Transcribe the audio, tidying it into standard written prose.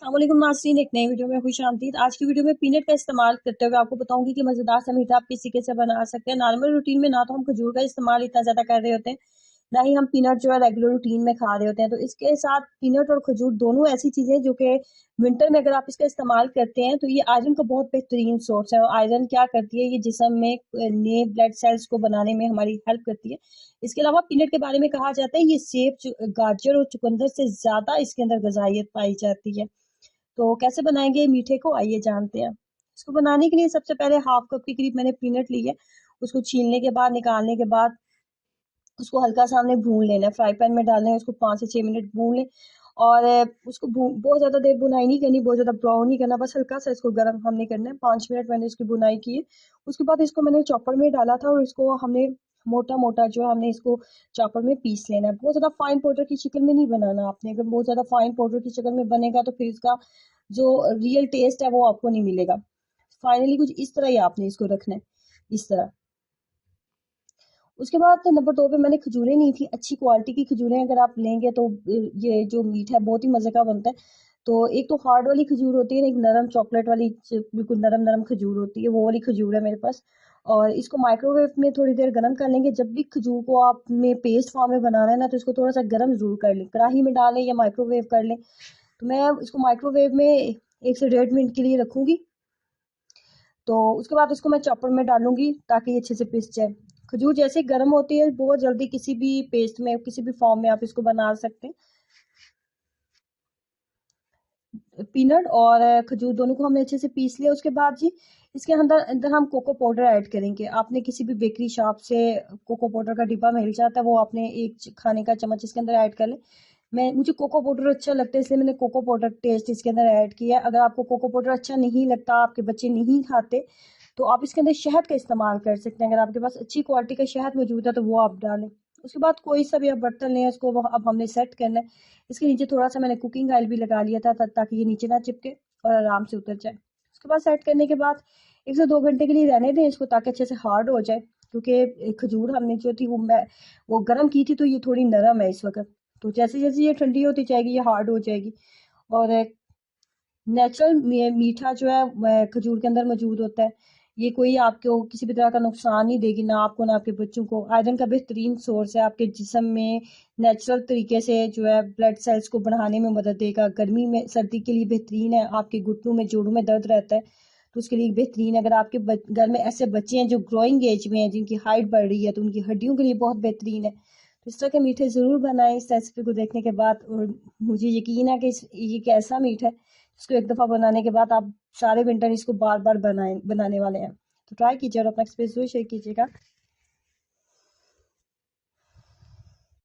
अस्सलामुअलैकुम नाज़रीन, एक नई वीडियो में खुश आमदीद। आज की वीडियो में पीनट का इस्तेमाल करते हुए आपको बताऊंगी कि मज़ेदार सा मीठा आप किस तरीके से बना सकते हैं। नॉर्मल रूटीन में ना तो हम खजूर का इस्तेमाल इतना ज़्यादा कर रहे होते हैं, ना ही हम पीनट जो है रेगुलर रूटीन में खा रहे होते हैं। तो इसके साथ पीनट और खजूर दोनों ऐसी चीज़ें जो कि विंटर में अगर आप इसका इस्तेमाल करते हैं तो ये आयरन का बहुत बेहतरीन सोर्स है। और आयरन क्या करती है, ये जिस्म में नए ब्लड सेल्स को बनाने में हमारी हेल्प करती है। इसके अलावा पीनट के बारे में कहा जाता है ये सेब, गाजर और चुकंदर से ज़्यादा इसके अंदर गजाइत पाई जाती है। तो कैसे बनाएंगे मीठे को, आइए जानते हैं। इसको बनाने के लिए सबसे पहले हाफ कप के करीब मैंने पीनट ली है। उसको छीलने के बाद, निकालने के बाद उसको हल्का सा हमने भून लेना है। फ्राई पैन में डालना है, उसको 5 से 6 मिनट भून लें। और उसको बहुत ज़्यादा देर भुनाई नहीं करनी, बहुत ज़्यादा ब्राउन नहीं करना, बस हल्का सा इसको गर्म हमने करना है। 5 मिनट मैंने इसकी भुनाई की है। उसके बाद इसको मैंने चॉपर में डाला था और इसको हमने मोटा मोटा जो है हमने इसको चॉपर में पीस लेना है। बहुत ज़्यादा फाइन पाउडर की शक्ल में नहीं बनाना आपने। अगर बहुत ज़्यादा फाइन पाउडर की शक्ल में बनेगा तो फिर इसका जो रियल टेस्ट है वो आपको नहीं मिलेगा। फाइनली कुछ इस तरह ही आपने इसको रखना है, इस तरह। उसके बाद नंबर 2 पे मैंने खजूरें ली थी। अच्छी क्वालिटी की खजूरें अगर आप लेंगे तो ये जो मीट है बहुत ही मज़े का बनता है। तो एक तो हार्ड वाली खजूर होती है, एक नरम चॉकलेट वाली बिल्कुल नरम नरम खजूर होती है, वो वाली खजूर है मेरे पास। और इसको माइक्रोवेव में थोड़ी देर गर्म कर लेंगे। जब भी खजूर को आप में पेस्ट फॉर्म में बनाना है ना, तो इसको थोड़ा सा गर्म जरूर कर लें, कढ़ाई में डालें या माइक्रोवेव कर लें। तो मैं इसको माइक्रोवेव में 1 से 1.5 मिनट के लिए रखूंगी। तो उसके बाद इसको मैं चॉपर में डालूंगी ताकि ये अच्छे से पिस जाए। खजूर जैसे ही गर्म होती है बहुत जल्दी किसी भी पेस्ट में, किसी भी फॉर्म में आप इसको बना सकते हैं। पीनट और खजूर दोनों को हमने अच्छे से पीस लिया। उसके बाद जी इसके अंदर अंदर हम कोको पाउडर ऐड करेंगे। आपने किसी भी बेकरी शॉप से कोको पाउडर का डिब्बा मिल जाता है, वो आपने एक खाने का चम्मच इसके अंदर ऐड कर ले। मुझे कोको पाउडर अच्छा लगता है इसलिए मैंने कोको पाउडर टेस्ट इसके अंदर ऐड किया। अगर आपको कोको पाउडर अच्छा नहीं लगता, आपके बच्चे नहीं खाते, तो आप इसके अंदर शहद का इस्तेमाल कर सकते हैं। अगर आपके पास अच्छी क्वालिटी का शहद मौजूद है तो वो आप डालें। उसके बाद कोई सा भी आप बर्तन लें, उसको अब हमने सेट करना है। इसके नीचे थोड़ा सा मैंने कुकिंग ऑयल भी लगा लिया था ताकि ये नीचे ना चिपके और आराम से उतर जाए। उसके बाद सेट करने के बाद 1 से 2 घंटे के लिए रहने दें इसको ताकि अच्छे से हार्ड हो जाए। क्योंकि खजूर हमने जो थी वो गर्म की थी, तो ये थोड़ी नरम है इस वक्त। तो जैसे जैसे ये ठंडी होती जाएगी ये हार्ड हो जाएगी। और नेचुरल मीठा जो है खजूर के अंदर मौजूद होता है। ये कोई आपको किसी भी तरह का नुकसान नहीं देगी, ना आपको ना आपके बच्चों को। आयरन का बेहतरीन सोर्स है, आपके जिस्म में नेचुरल तरीके से जो है ब्लड सेल्स को बढ़ाने में मदद देगा। गर्मी में, सर्दी के लिए बेहतरीन है। आपके घुटनों में, जोड़ों में दर्द रहता है तो उसके लिए बेहतरीन है। अगर आपके घर में ऐसे बच्चे हैं जो ग्रोइंग एज में हैं, जिनकी हाइट बढ़ रही है, तो उनकी हड्डियों के लिए बहुत बेहतरीन है। तो इस तरह के मीठे ज़रूर बनाएं इस रेसिपी को देखने के बाद। और मुझे यकीन है कि ये एक ऐसा मीठा है इसको एक दफ़ा बनाने के बाद आप सारे विंटर इसको बार बार बनाने वाले हैं। तो ट्राई कीजिए और अपना एक्सपीरियंस जरूर शेयर कीजिएगा।